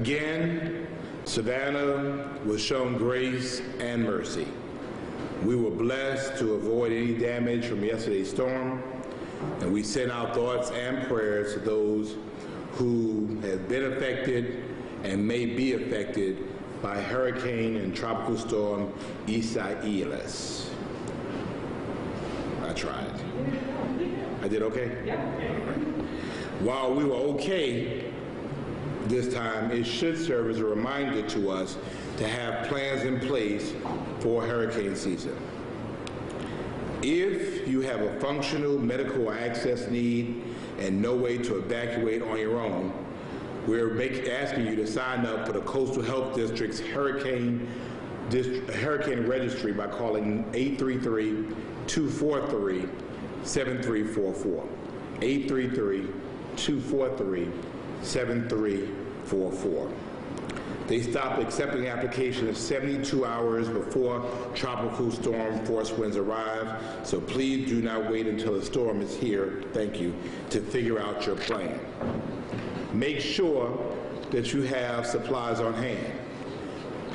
Again, Savannah was shown grace and mercy. We were blessed to avoid any damage from yesterday's storm, and we send our thoughts and prayers to those who have been affected and may be affected by hurricane and tropical storm Isaias. I tried. I did okay? Yeah. While we were okay this time, it should serve as a reminder to us to have plans in place for hurricane season. If you have a functional medical access need and no way to evacuate on your own, we're asking you to sign up for the Coastal Health District's Hurricane Registry by calling 833-243-7344. 833-243-7344. They stopped accepting applications 72 hours before tropical storm force winds arrive, so please do not wait until the storm is here, thank you, to figure out your plan. Make sure that you have supplies on hand.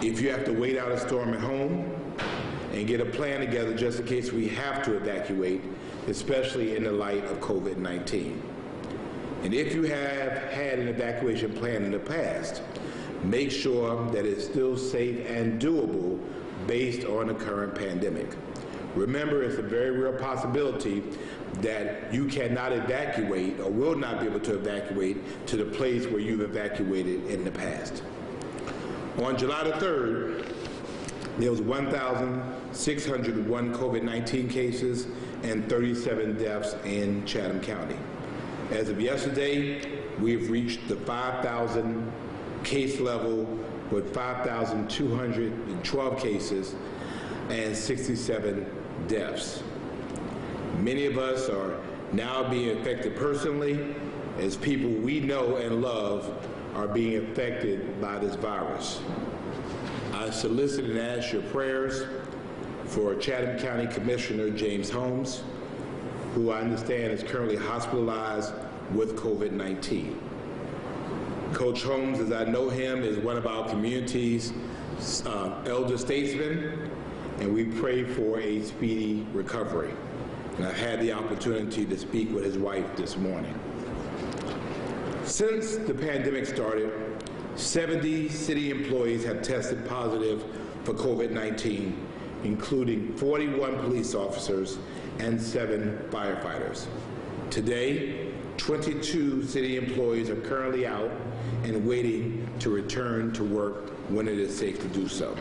If you have to wait out a storm at home, and get a plan together just in case we have to evacuate, especially in the light of COVID-19. And if you have had an evacuation plan in the past, make sure that it's still safe and doable based on the current pandemic. Remember, it's a very real possibility that you cannot evacuate or will not be able to evacuate to the place where you've evacuated in the past. On July the 3rd, there was 1,601 COVID-19 cases and 37 deaths in Chatham County. As of yesterday, we've reached the 5,000 case level with 5,212 cases and 67 deaths. Many of us are now being affected personally as people we know and love are being affected by this virus. I solicit and ask your prayers for Chatham County Commissioner James Holmes, who I understand is currently hospitalized with COVID-19. Coach Holmes, as I know him, is one of our community's elder statesmen, and we pray for a speedy recovery. And I had the opportunity to speak with his wife this morning. Since the pandemic started, 70 city employees have tested positive for COVID-19, including 41 police officers and 7 firefighters. Today, 22 city employees are currently out and waiting to return to work when it is safe to do so.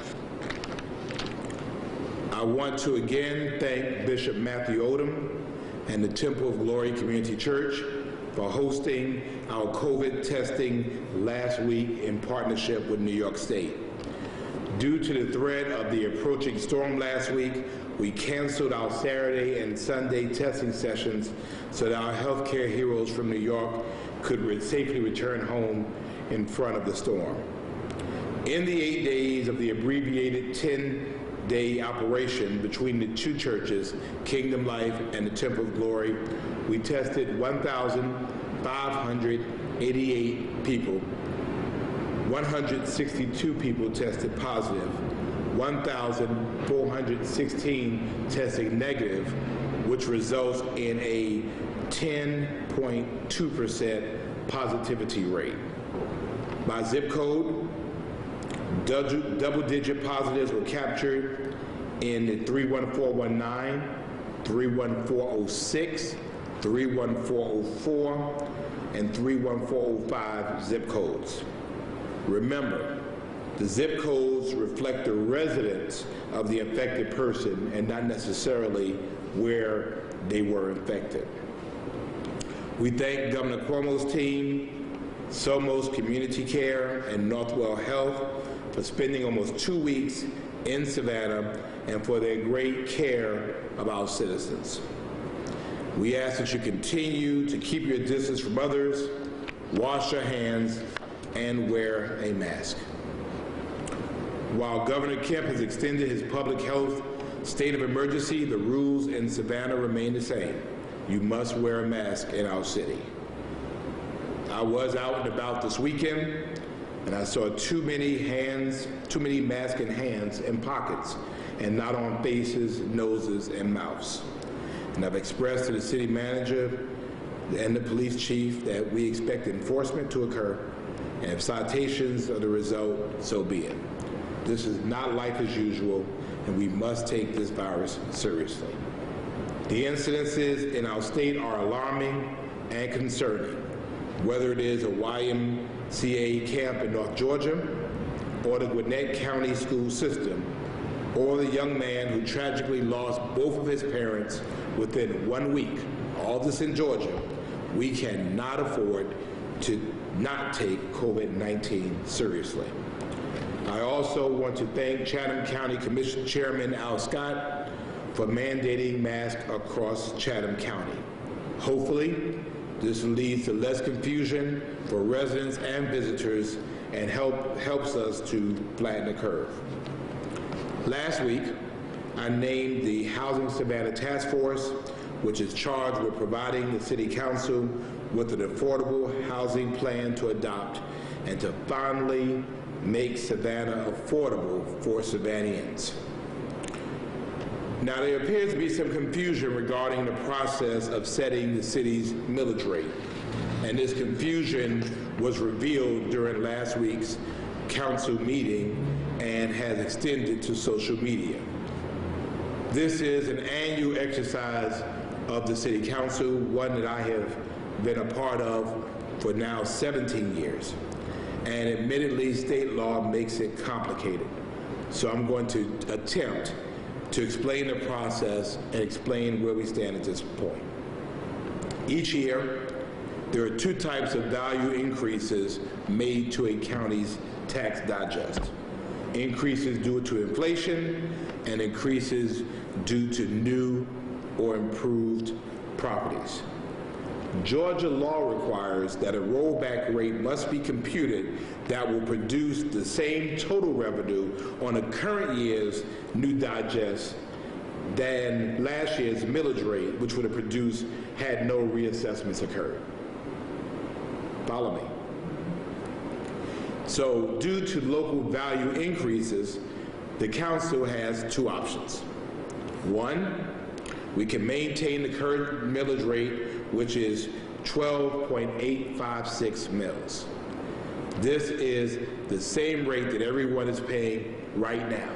I want to again thank Bishop Matthew Odom and the Temple of Glory Community Church for hosting our COVID testing last week in partnership with New York State. Due to the threat of the approaching storm last week, we canceled our Saturday and Sunday testing sessions so that our healthcare heroes from New York could safely return home in front of the storm. In the 8 days of the abbreviated 10-day operation between the two churches, Kingdom Life and the Temple of Glory, we tested 1,588 people. 162 people tested positive, 1,416 testing negative, which results in a 10.2% positivity rate. By zip code, double-digit positives were captured in the 31419, 31406, 31404, and 31405 zip codes. Remember, the zip codes reflect the residence of the infected person and not necessarily where they were infected. We thank Governor Cuomo's team, Somos Community Care, and Northwell Health for spending almost 2 weeks in Savannah and for their great care of our citizens. We ask that you continue to keep your distance from others, wash your hands, and wear a mask. While Governor Kemp has extended his public health state of emergency, the rules in Savannah remain the same. You must wear a mask in our city. I was out and about this weekend, and I saw too many masks in hands and pockets, and not on faces, noses, and mouths. And I've expressed to the city manager and the police chief that we expect enforcement to occur, and if citations are the result, so be it. This is not life as usual, and we must take this virus seriously. The incidences in our state are alarming and concerning, whether it is a YMCA camp in North Georgia, or the Gwinnett County school system, or the young man who tragically lost both of his parents within 1 week, all this in Georgia. We cannot afford to not take COVID-19 seriously. I also want to thank Chatham County Commission Chairman Al Scott for mandating masks across Chatham County. Hopefully, this leads to less confusion for residents and visitors and helps us to flatten the curve. Last week, I named the Housing Savannah Task Force, which is charged with providing the City Council with an affordable housing plan to adopt and to finally make Savannah affordable for Savannians. Now, there appears to be some confusion regarding the process of setting the city's millage rate, and this confusion was revealed during last week's council meeting and has extended to social media. This is an annual exercise of the City Council, one that I have been a part of for now 17 years. And admittedly, state law makes it complicated. So I'm going to attempt to explain the process and explain where we stand at this point. Each year, there are two types of value increases made to a county's tax digest. Increases due to inflation and increases due to new or improved properties. Georgia law requires that a rollback rate must be computed that will produce the same total revenue on a current year's new digest than last year's millage rate, which would have produced had no reassessments occurred. Follow me. So due to local value increases, the council has two options. One, we can maintain the current millage rate, which is 12.856 mils. This is the same rate that everyone is paying right now.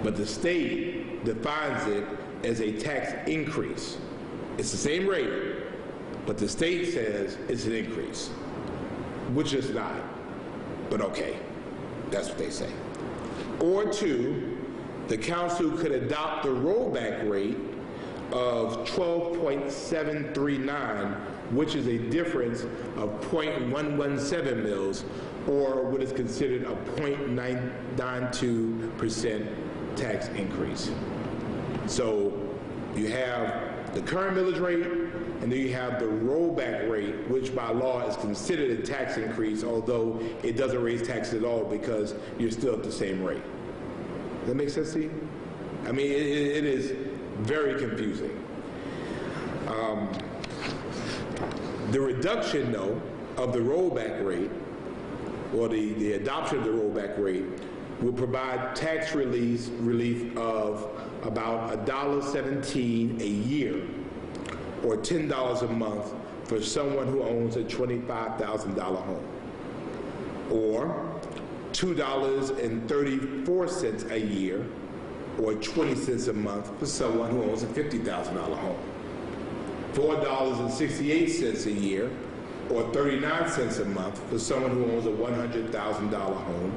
But the state defines it as a tax increase. It's the same rate, but the state says it's an increase, which is not, but okay, that's what they say. Or two, the council could adopt the rollback rate of 12.739, which is a difference of 0.117 mils, or what is considered a 0.992% tax increase. So you have the current millage rate, and then you have the rollback rate, which by law is considered a tax increase, although it doesn't raise taxes at all because you're still at the same rate. Does that make sense to you? I mean, it is very confusing. The reduction, though, of the rollback rate, or the adoption of the rollback rate, will provide tax relief of about $1.17 a year, or $10 a month for someone who owns a $25,000 home, or $2.34 a year, or 20 cents a month for someone who owns a $50,000 home, $4.68 a year, or 39 cents a month for someone who owns a $100,000 home,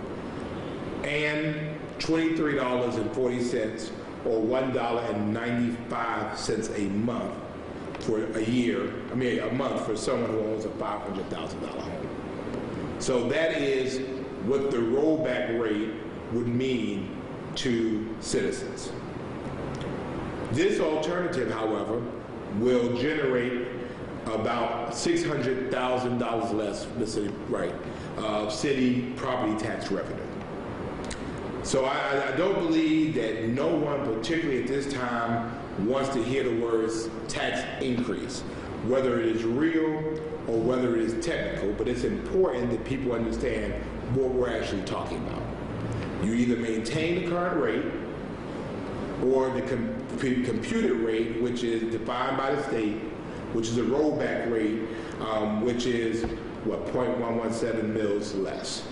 and $23.40 or $1.95 a month for a month for someone who owns a $500,000 home. So that is what the rollback rate would mean to citizens. This alternative, however, will generate about $600,000 less, city property tax revenue. So I don't believe that no one, particularly at this time, wants to hear the words tax increase. whether it is real or whether it is technical, but it's important that people understand what we're actually talking about. You either maintain the current rate or the computed rate, which is defined by the state, which is a rollback rate, which is, 0.117 mils less.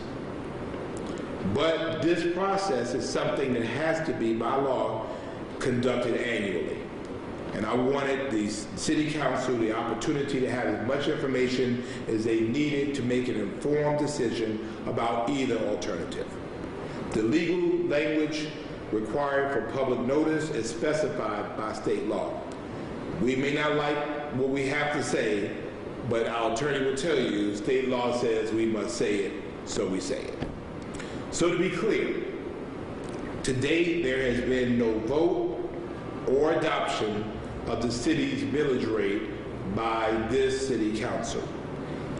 But this process is something that has to be, by law, conducted annually. And I wanted the City Council the opportunity to have as much information as they needed to make an informed decision about either alternative. The legal language required for public notice is specified by state law. We may not like what we have to say, but our attorney will tell you state law says we must say it, so we say it. So to be clear, to date there has been no vote or adoption of the city's millage rate by this City Council.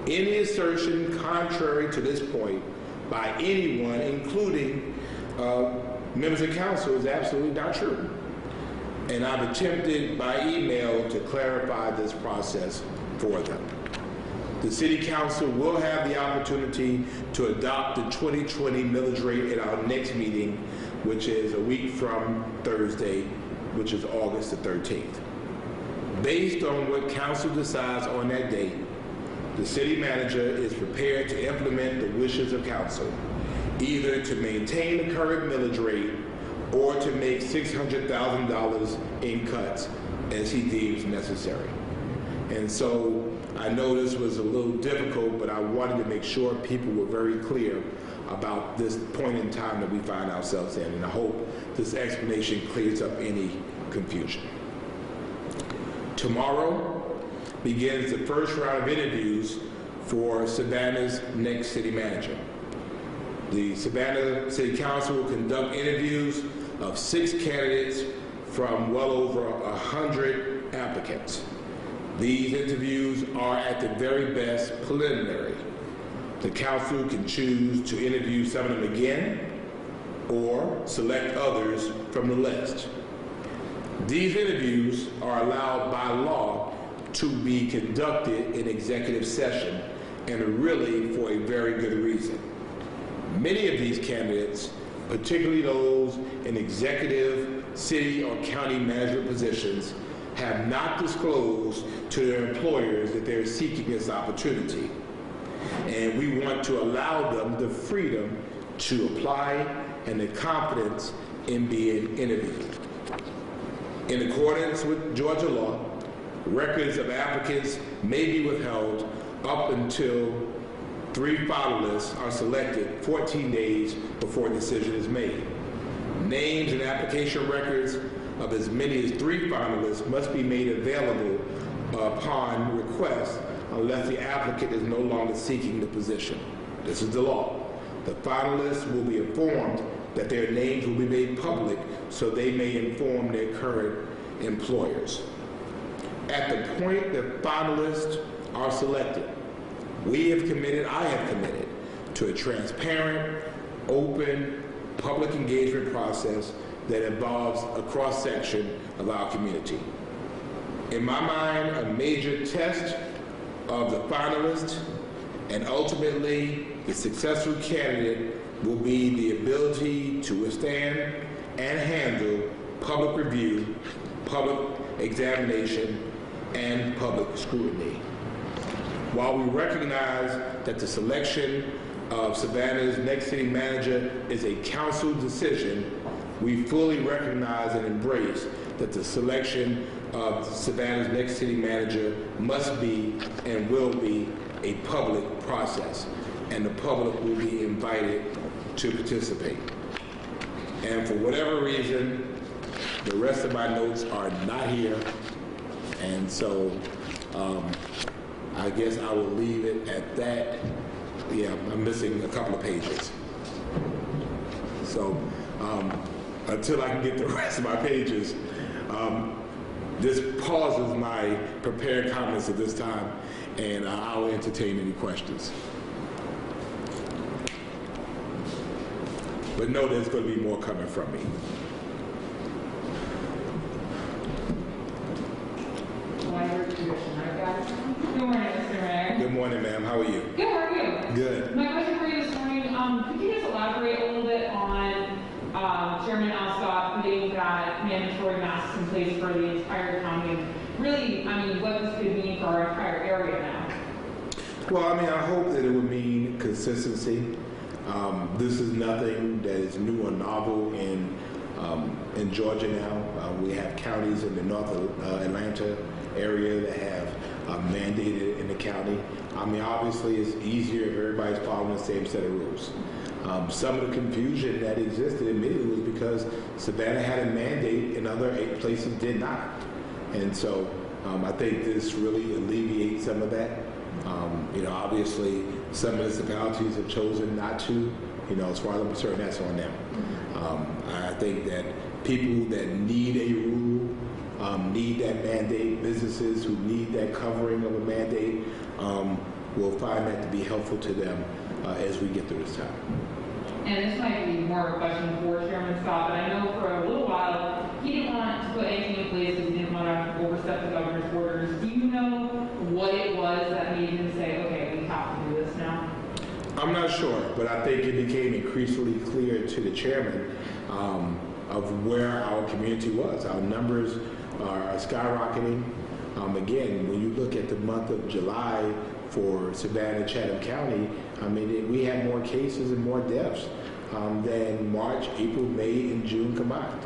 Any assertion contrary to this point by anyone, including members of council, is absolutely not true. And I've attempted by email to clarify this process for them. The City Council will have the opportunity to adopt the 2020 millage rate at our next meeting, which is a week from Thursday, which is August the 13th. Based on what council decides on that date, the city manager is prepared to implement the wishes of council, either to maintain the current millage rate or to make $600,000 in cuts as he deems necessary. And so I know this was a little difficult, but I wanted to make sure people were very clear about this point in time that we find ourselves in, and I hope this explanation clears up any confusion. Tomorrow begins the first round of interviews for Savannah's next city manager. The Savannah City Council will conduct interviews of 6 candidates from well over 100 applicants. These interviews are at the very best preliminary. The council can choose to interview some of them again or select others from the list. These interviews are allowed by law to be conducted in executive session, and really for a very good reason. Many of these candidates, particularly those in executive, city, or county management positions, have not disclosed to their employers that they're seeking this opportunity. And we want to allow them the freedom to apply and the confidence in being interviewed. In accordance with Georgia law, records of applicants may be withheld up until 3 finalists are selected 14 days before a decision is made. Names and application records of as many as 3 finalists must be made available upon request unless the applicant is no longer seeking the position. This is the law. The finalists will be informed that their names will be made public so they may inform their current employers. At the point that finalists are selected, I have committed to a transparent, open, public engagement process that involves a cross-section of our community. In my mind, a major test of the finalist and ultimately the successful candidate will be the ability to withstand and handle public review, public examination, and public scrutiny. While we recognize that the selection of Savannah's next city manager is a council decision, we fully recognize and embrace that the selection of Savannah's next city manager must be and will be a public process, and the public will be invited to participate. And for whatever reason, the rest of my notes are not here, and so I guess I will leave it at that. Yeah, I'm missing a couple of pages. So until I can get the rest of my pages, this pauses my prepared comments at this time, and I'll entertain any questions. But know there's going to be more coming from me. Commission, I got Good morning, ma'am. How are you? Good, how are you? Good. My question for you this morning, could you just elaborate a little bit on Chairman Alstott putting that mandatory masks in place for the entire county, and really, I mean, what this could mean for our entire area now? Well, I mean, I hope that it would mean consistency. This is nothing that is new or novel in Georgia now. We have counties in the North Atlanta area that have mandated in the county. I mean, obviously, it's easier if everybody's following the same set of rules. Some of the confusion that existed admittedly was because Savannah had a mandate and other 8 places did not. And so I think this really alleviates some of that. Obviously, some municipalities have chosen not to. As far as I'm concerned, that's on them. I think that people that need a rule, need that mandate, businesses who need that covering of a mandate, will find that to be helpful to them as we get through this time. And this might be more of a question for Chairman Scott, but I know for a little while he didn't want to put anything in place because he didn't want to overstep the governor's orders. Do you know what it was that made him say, okay, we have to do this now? I'm not sure, but I think it became increasingly clear to the chairman of where our community was. Our numbers are skyrocketing. Again, when you look at the month of July for Savannah, Chatham County, I mean, we had more cases and more deaths than March, April, May, and June combined.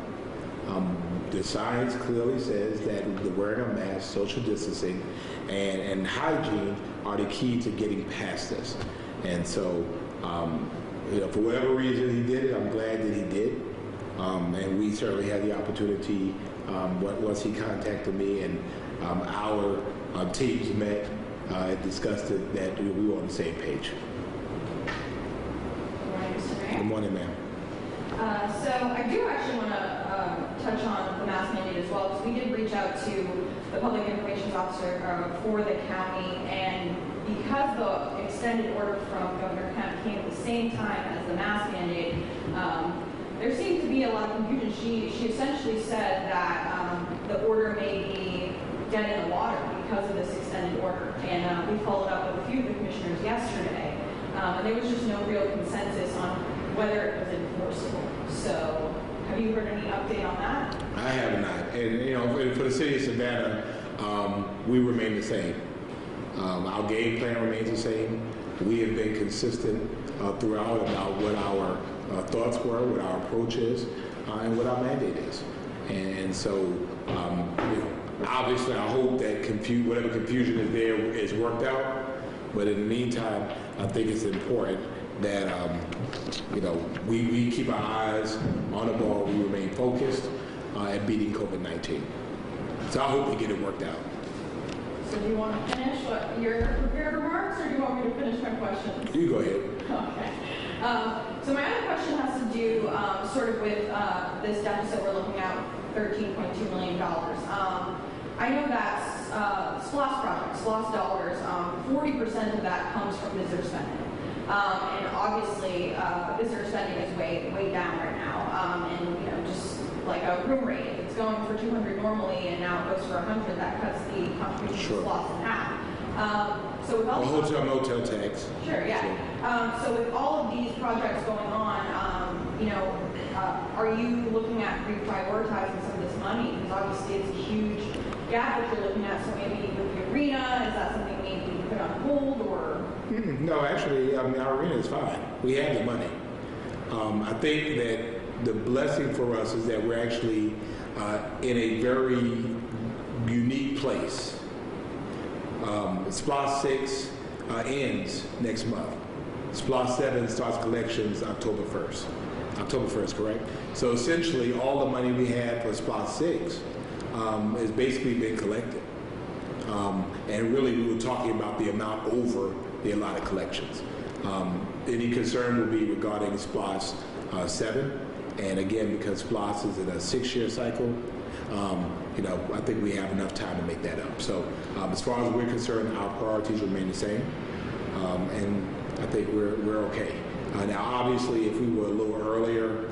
The science clearly says that the wearing of masks, social distancing, and hygiene are the key to getting past this. And so, for whatever reason he did it, I'm glad that he did. And we certainly had the opportunity, once he contacted me and our teams met and discussed it, that we were on the same page. Good morning, Mr. Mayor. Good morning, ma'am. So I do actually want to touch on the mask mandate as well, because we did reach out to the public information officer for the county, and because the extended order from Governor Kemp came at the same time as the mask mandate, there seemed to be a lot of confusion. She essentially said that the order may be dead in the water because of this extended order, and we followed up with a few of the commissioners yesterday, and there was just no real consensus on whether it was enforceable. So, have you heard any update on that? I have not. And, for the city of Savannah, we remain the same. Our game plan remains the same. We have been consistent throughout about what our thoughts were, what our approach is, and what our mandate is. And so, obviously, I hope that whatever confusion is there is worked out. But in the meantime, I think it's important that we keep our eyes on the ball. We remain focused at beating COVID-19. So I hope we get it worked out. So do you want to finish your prepared remarks, or do you want me to finish my questions? You go ahead. Okay. So my other question has to do sort of with this deficit we're looking at, $13.2 million. I know that's SPLOST project, SPLOST dollars, 40% of that comes from visitor spending. And obviously, visitor spending is way down right now. And just like a room rate, if it's going for 200 normally and now it goes for 100, that cuts the contribution to SPLOST in half. So with all motel tax. Sure, yeah. So with all of these projects going on, are you looking at reprioritizing some of this money? Because obviously it's a huge gap that you're looking at. So maybe with the arena, is that something maybe you put on hold, or? No, actually, our arena is fine. We have the money. I think that the blessing for us is that we're actually in a very unique place. SPLOST 6 ends next month. SPLOST 7 starts collections October 1st. October 1st, correct? So essentially, all the money we had for SPLOST 6 has basically been collected. And really, we were talking about the amount over the allotted collections. Any concern will be regarding SPLOST 7. And again, because SPLOST is in a 6-year cycle, I think we have enough time to make that up. So as far as we're concerned, our priorities remain the same. And I think we're okay. Now, obviously, if we were a little earlier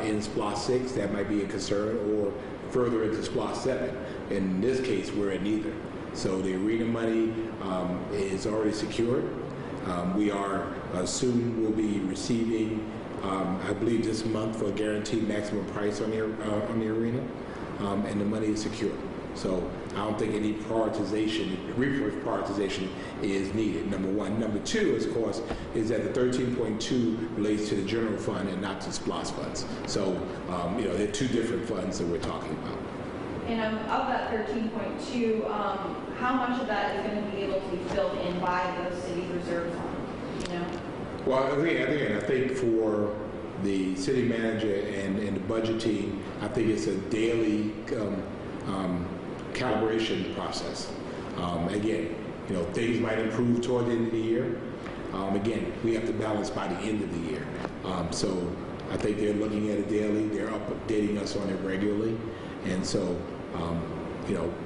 in SPLOST 6, that might be a concern, or further into SPLOST 7. In this case, we're in neither. So the arena money is already secured. We are soon will be receiving, I believe this month, for a guaranteed maximum price on the arena, and the money is secure. So I don't think any resource prioritization is needed, number one. Number two, of course, is that the 13.2 relates to the general fund and not to SPLOST funds. So, they're two different funds that we're talking about. And of that 13.2, how much of that is going to be able to be filled in by those city reserve funds? Well, again, I think for the city manager and the budget team, I think it's a daily calibration process. Again, things might improve toward the end of the year. Again, we have to balance by the end of the year. So I think they're looking at it daily. They're updating us on it regularly. And so,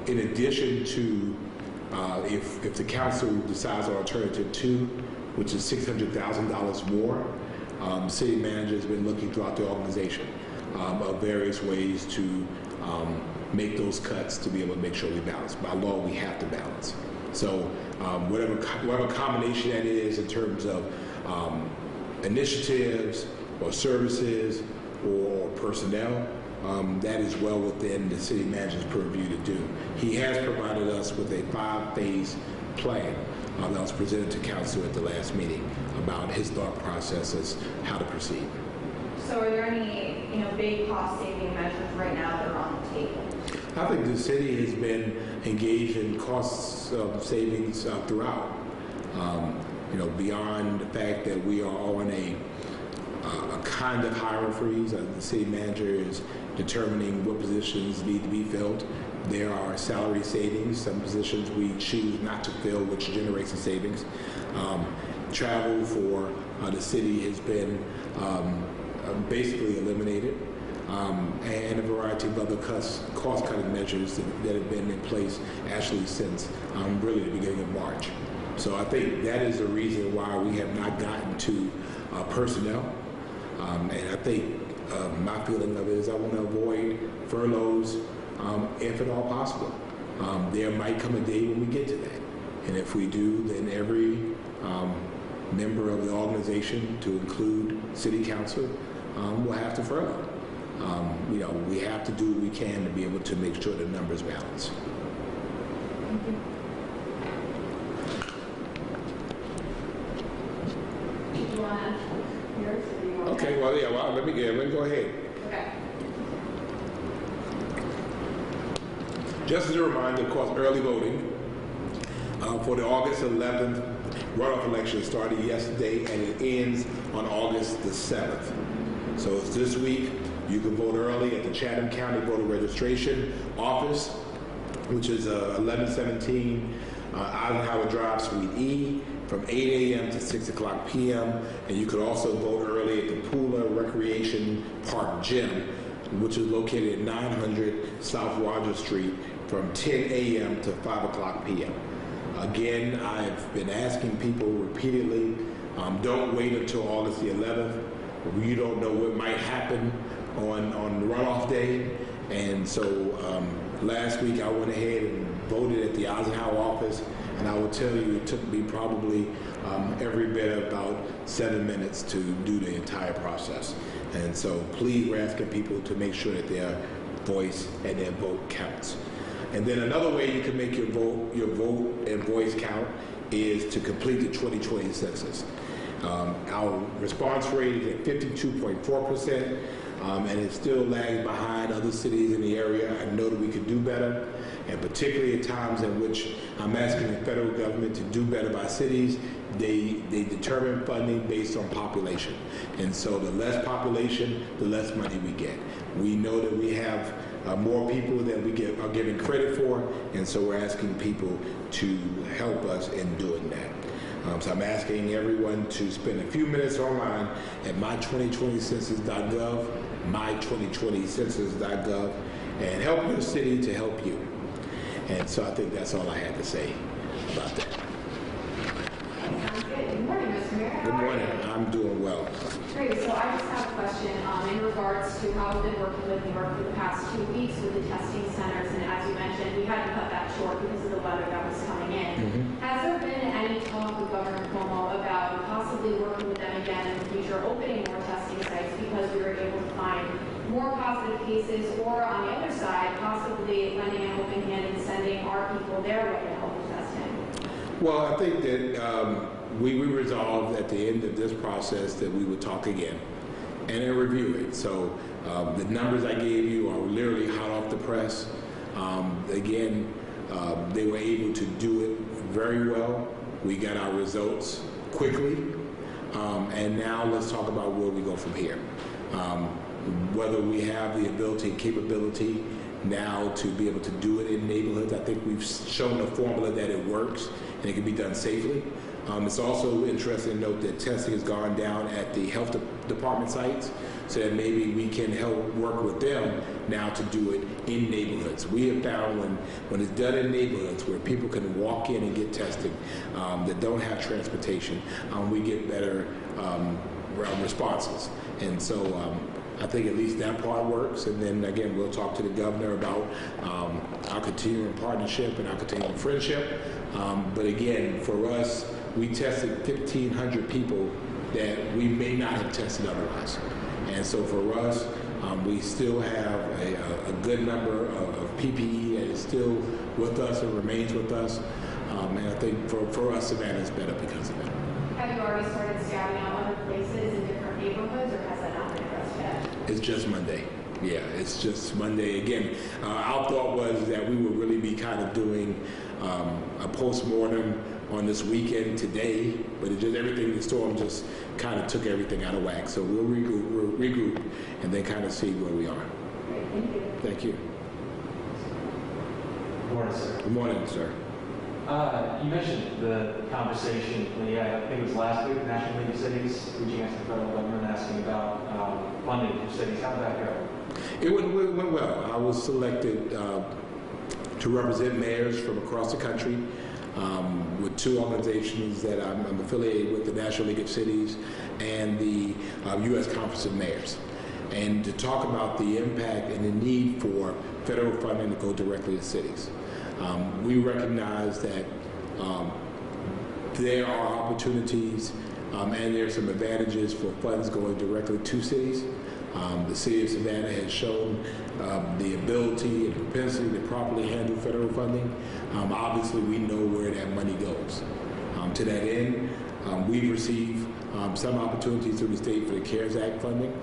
in addition to if the council decides on alternative 2, which is $600,000 more, city manager has been looking throughout the organization of various ways to make those cuts to be able to make sure we balance. By law, we have to balance. So whatever combination that is in terms of initiatives or services or personnel, that is well within the city manager's purview to do. He has provided us with a 5-phase plan that was presented to council at the last meeting about his thought processes, how to proceed. So are there any big cost-saving measures right now that are on the table? I think the city has been engaged in cost savings throughout. Beyond the fact that we are on a kind of hiring freeze, the city manager is determining what positions need to be filled. There are salary savings. Some positions we choose not to fill, which generates the savings. Travel for the city has been basically eliminated, and a variety of other cost-cutting measures that have been in place actually since really the beginning of March. So I think that is the reason why we have not gotten to personnel. And I think my feeling of it is I want to avoid furloughs if at all possible. There might come a day when we get to that. And if we do, then every member of the organization, to include city council, will have to furlough. We have to do what we can to be able to make sure the numbers balance. Thank you. Do you want to ask yours? Or do you want Okay, let me go ahead. Okay. Just as a reminder, of course, early voting for the August 11th runoff election started yesterday and it ends on August the 7th. So it's this week. You can vote early at the Chatham County Voter Registration Office, which is 1117 Eisenhower Drive, Suite E, from 8 a.m. to 6 o'clock p.m. And you could also vote early at the Pooler Recreation Park Gym, which is located at 900 South Rogers Street, from 10 a.m. to 5 o'clock p.m. Again, I've been asking people repeatedly, don't wait until August the 11th. You don't know what might happen on the runoff day. And so last week I went ahead and voted at the Eisenhower office, and I will tell you it took me probably every bit about 7 minutes to do the entire process. And so please, we're asking people to make sure that their voice and their vote counts. And then another way you can make your vote and voice count is to complete the 2020 census. Our response rate is at 52.4%, and it still lags behind other cities in the area. I know that we could do better, and particularly at times in which I'm asking the federal government to do better by cities. They determine funding based on population, and so the less population, the less money we get. We know that we have more people than we are giving credit for, and so we're asking people to help us in doing that. So I'm asking everyone to spend a few minutes online at my2020census.gov, my2020census.gov, and help your city to help you. And so I think that's all I had to say about that. Sounds good. Good morning, Mr. Mayor. Good morning. I'm I'm doing well. Great. So I just have a question in regards to how we've been working with New York for the past 2 weeks with the testing centers. And as you mentioned, we had to cut that short because of the weather that was coming in. Has there been any talk with Governor Cuomo about possibly working with them again in the future, opening more testing sites because we were able to find more positive cases, or on the other side, possibly lending a helping hand and sending our people their way to help with testing? Well, I think that we resolved at the end of this process that we would talk again and then review it. So the numbers I gave you are literally hot off the press. Again, they were able to do it very well. We got our results quickly. And now let's talk about where we go from here. Whether we have the ability and capability now to be able to do it in neighborhoods. I think we've shown a formula that it works and it can be done safely. It's also interesting to note that testing has gone down at the health department sites, so that maybe we can help work with them now to do it in neighborhoods. We have found when it's done in neighborhoods where people can walk in and get tested that don't have transportation, we get better responses. And so I think at least that part works. And then again, we'll talk to the governor about our continuing partnership and our continuing friendship. But again, for us, we tested 1,500 people that we may not have tested otherwise. And so for us, we still have a good number of PPE that is still with us and remains with us. And I think for us, Savannah is better because of it. Have you already started scouting out other places in different neighborhoods, or has that not been addressed yet? It's just Monday. Yeah, it's just Monday. Again, our thought was that we would really be kind of doing a post-mortem on this weekend today, but it just everything, the storm just kind of took everything out of whack. So we'll regroup and then kind of see where we are. Great, thank you. Thank you. Good morning, sir. Good morning, sir. You mentioned the conversation, I think it was last week, National League of Cities reaching out to the federal government asking about funding for cities. How did that go? It went well. I was selected to represent mayors from across the country with two organizations that I'm affiliated with, the National League of Cities and the U.S. Conference of Mayors, and to talk about the impact and the need for federal funding to go directly to cities. We recognize that there are opportunities and there are some advantages for funds going directly to cities. The city of Savannah has shown the ability and propensity to properly handle federal funding. Obviously, we know where that money goes. To that end, we've received some opportunities through the state for the CARES Act funding.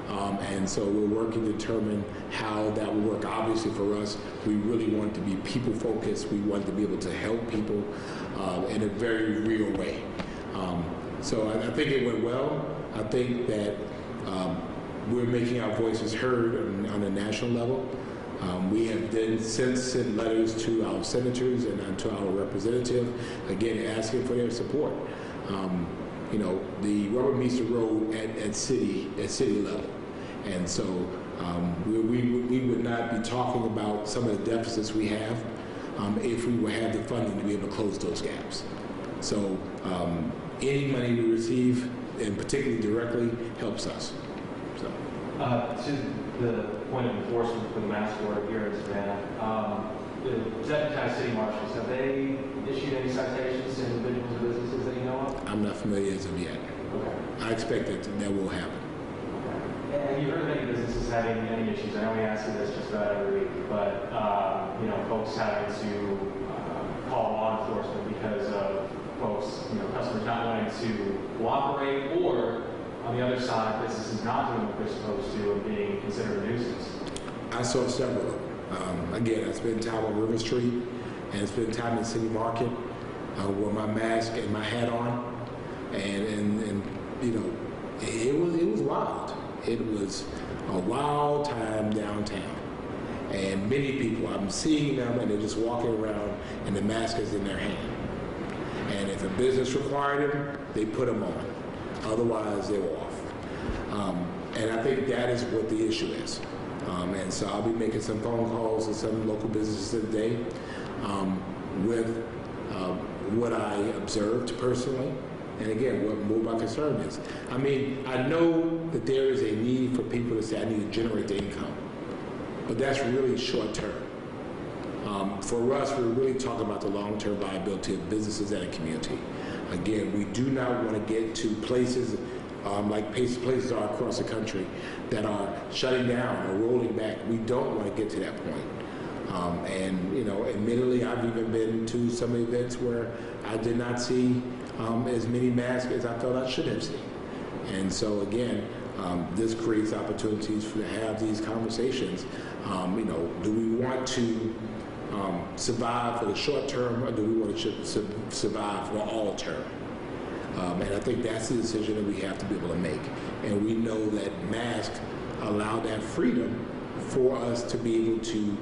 And so we're working to determine how that will work. Obviously for us, we really want to be people focused. We want to be able to help people in a very real way. So I think it went well. I think that we're making our voices heard on a national level. We have then since sent letters to our senators and to our representative, again, asking for their support. You know, the rubber meets the road at city level. And so we would not be talking about some of the deficits we have if we would have the funding to be able to close those gaps. So any money we receive, and particularly directly, helps us. So. To the point of enforcement for the mask order here in Savannah, the deputized city marshals, have they issued any citations to individuals or businesses that you know of? I'm not familiar as of yet. Okay. I expect that will happen. Okay. Have you heard of any businesses having any issues? I know we ask you this just about every week, but you know, folks having to call law enforcement because of folks, you know, customers not wanting to cooperate, or on the other side, businesses not doing what they're supposed to and being considered a nuisance. I saw several of them. Again, I spent time on River Street and spent time in the city market with my mask and my hat on, and you know, it was wild. It was a wild time downtown, and many people, I'm seeing them and they're just walking around and the mask is in their hand. And if a business required them, they put them on. Otherwise, they were off. And I think that is what the issue is. And so I'll be making some phone calls to some local businesses today with what I observed personally And again, what my concern is. I mean, I know that there is a need for people to say, I need to generate the income. But that's really short term. For us, we're really talking about the long-term viability of businesses and a community. Again, we do not want to get to places like places are across the country that are shutting down or rolling back. We don't want to get to that point. And, you know, admittedly, I've even been to some events where I did not see as many masks as I felt I should have seen. And so, again, this creates opportunities to have these conversations. You know, do we want to survive for the short term, or do we want to survive for all term? And I think that's the decision that we have to be able to make. And we know that masks allow that freedom for us to be able to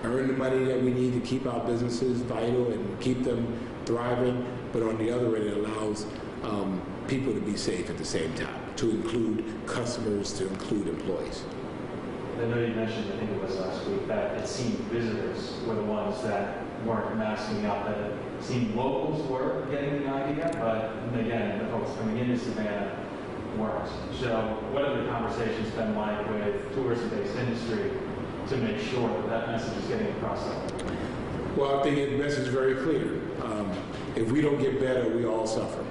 earn the money that we need to keep our businesses vital and keep them thriving. But on the other end, it allows people to be safe at the same time, to include customers, to include employees. I know you mentioned, I think it was last week, that it seemed visitors were the ones that weren't masking up, that it seemed locals were getting the idea, but again, the folks coming into Savannah weren't. So what have the conversations been like with tourism-based industry to make sure that that message is getting across that? Well, I think the message is very clear. If we don't get better, we all suffer.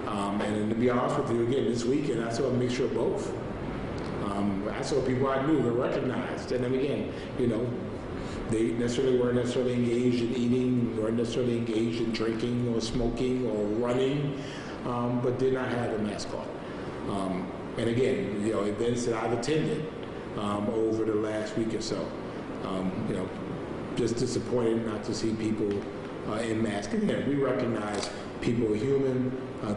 And to be honest with you, again, this weekend, I saw a mixture of both. I saw people I knew and recognized. And then again, you know, they weren't necessarily engaged in eating, weren't necessarily engaged in drinking or smoking or running, but did not have a mask on. And again, you know, events that I've attended over the last week or so, you know, just disappointed not to see people in masks. Again, we recognize people are human,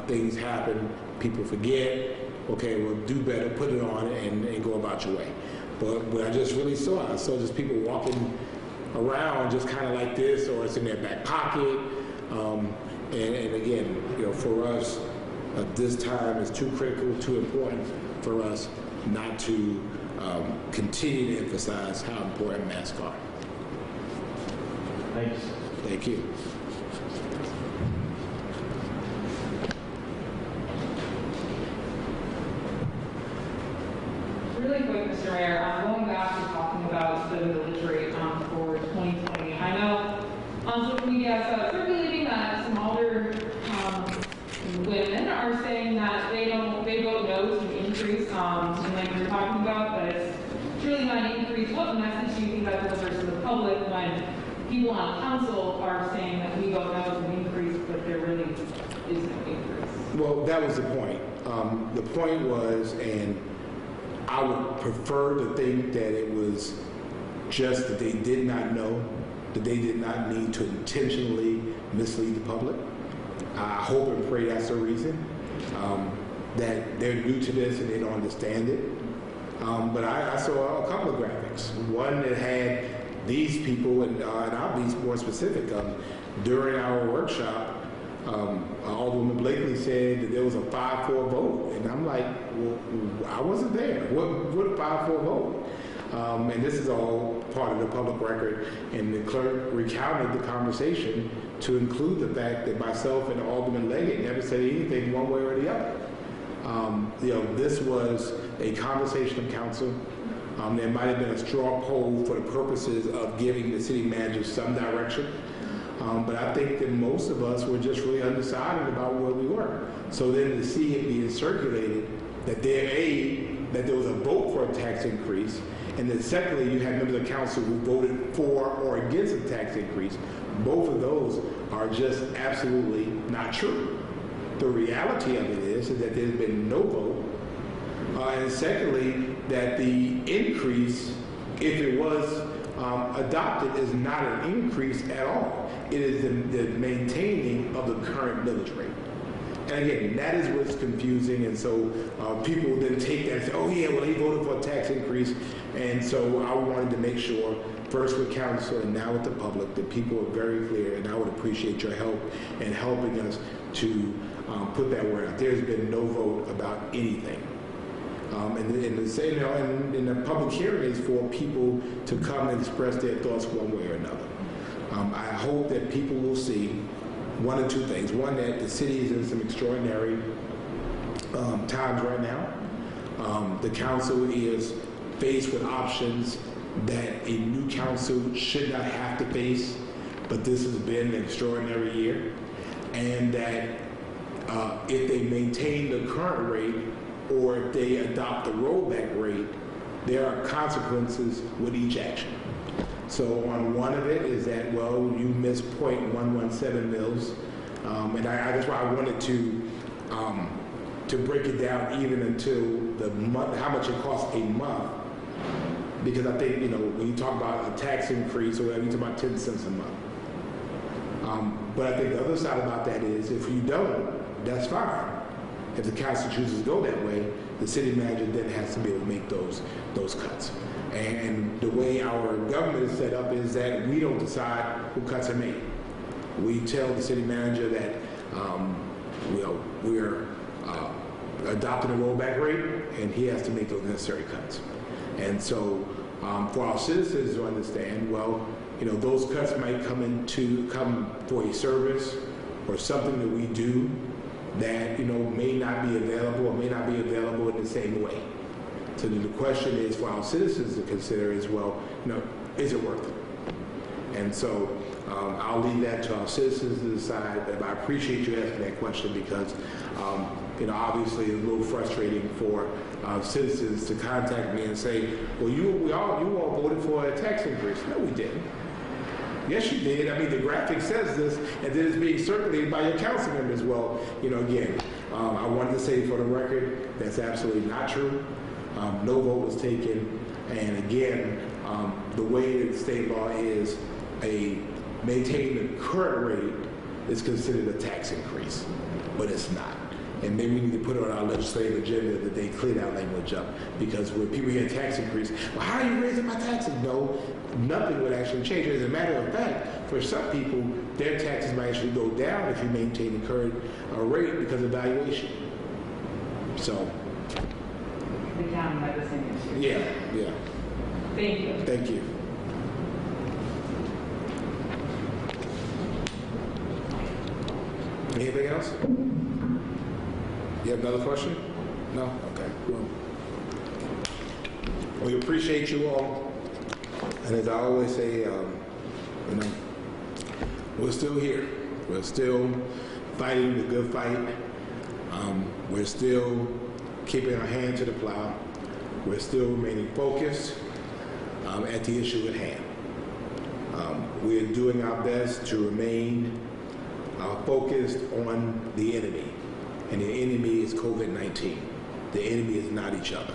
things happen, people forget. Okay, well, do better, put it on and go about your way. But what I just really saw, I saw just people walking around just kind of like this, or it's in their back pocket. And again, you know, for us, this time is too critical, too important for us not to continue to emphasize how important masks are. Thank you. Thank you. Really quick, Mr. Mayor, going back to talking about the village rate for 2020. I know on social media it's circulating that some older women are saying that they vote no to the increase, and like we were talking about, that it's really not an increase. What message do you think that delivers to the public when people on council are saying that we vote no to the increase, but there really is no increase? Well, that was the point. The point was, and I would prefer to think that it was just that they did not know, that they did not need to intentionally mislead the public. I hope and pray that's the reason, that they're new to this and they don't understand it. But I saw a couple of graphics. One that had these people, and I'll be more specific. During our workshop, Alderwoman Blakely said that there was a 5-4 vote, and I'm like, well, I wasn't there. What a 5-4 vote? And this is all part of the public record, and the clerk recounted the conversation to include the fact that myself and Alderman Leggett never said anything one way or the other. You know, this was a conversation of council. There might have been a straw poll for the purposes of giving the city manager some direction. But I think that most of us were just really undecided about where we were. So then to see it being circulated that there was a vote for a tax increase, and then secondly, you had members of council who voted for or against a tax increase, both of those are just absolutely not true. The reality of it is that there's been no vote. And secondly, that the increase, if it was adopted, is not an increase at all. It is the maintaining of the current millage rate. And again, that is what's confusing. And so people then take that and say, oh yeah, well they voted for a tax increase. And so I wanted to make sure, first with council and now with the public, that people are very clear, and I would appreciate your help in helping us to put that word out. There's been no vote about anything. And the public hearing is for people to come and express their thoughts one way or another. I hope that people will see one of two things. One, that the city is in some extraordinary times right now. The council is faced with options that a new council should not have to face, but this has been an extraordinary year, and that if they maintain the current rate or if they adopt the rollback rate, there are consequences with each action. So on one of it is that, well, you missed 0.117 mils, and that's why I wanted to break it down even until the month, how much it costs a month, because I think, when you talk about a tax increase or whatever, you talk about 10 cents a month. But I think the other side about that is if you don't, that's fine. If the council chooses to go that way, the city manager then has to be able to make those cuts. And the way our government is set up is that we don't decide who cuts are made. We tell the city manager that we're adopting a rollback rate, and he has to make those necessary cuts. And so for our citizens to understand, well, those cuts might come for a service or something that we do that may not be available or may not be available in the same way. So then the question is for our citizens to consider is, well, is it worth it? And so I'll leave that to our citizens to decide. But I appreciate you asking that question because obviously it's a little frustrating for citizens to contact me and say, well, you all voted for a tax increase. No, we didn't. Yes, you did. I mean, the graphic says this, and then it's being circulated by your council members. Well, again, I wanted to say for the record, that's absolutely not true. No vote was taken. And again, the way that the state law is, maintaining the current rate is considered a tax increase, but it's not. And maybe we need to put it on our legislative agenda that they clear that language up. Because when people hear tax increase, well, how are you raising my taxes? No, nothing would actually change. As a matter of fact, for some people, their taxes might actually go down if you maintain the current rate because of valuation. So. The county had the same issue. Yeah. Thank you. Thank you. Anything else? You have another question? No? Okay. Well, we appreciate you all. And as I always say, we're still here. We're still fighting the good fight. We're still keeping our hand to the plow. We're still remaining focused at the issue at hand. We're doing our best to remain focused on the enemy. And the enemy is COVID-19. The enemy is not each other.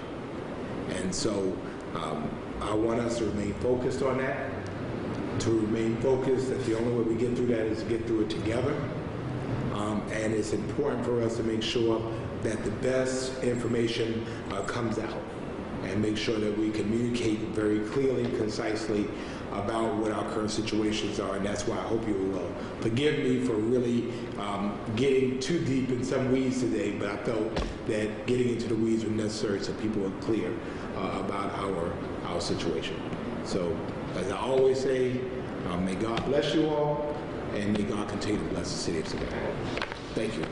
And so I want us to remain focused on that, to remain focused that the only way we get through that is to get through it together. And it's important for us to make sure that the best information comes out and make sure that we communicate very clearly and concisely about what our current situations are, and that's why I hope you will forgive me for really getting too deep in some weeds today, but I felt that getting into the weeds was necessary so people are clear about our situation. So, as I always say, may God bless you all, and may God continue to bless the city of Savannah. Thank you.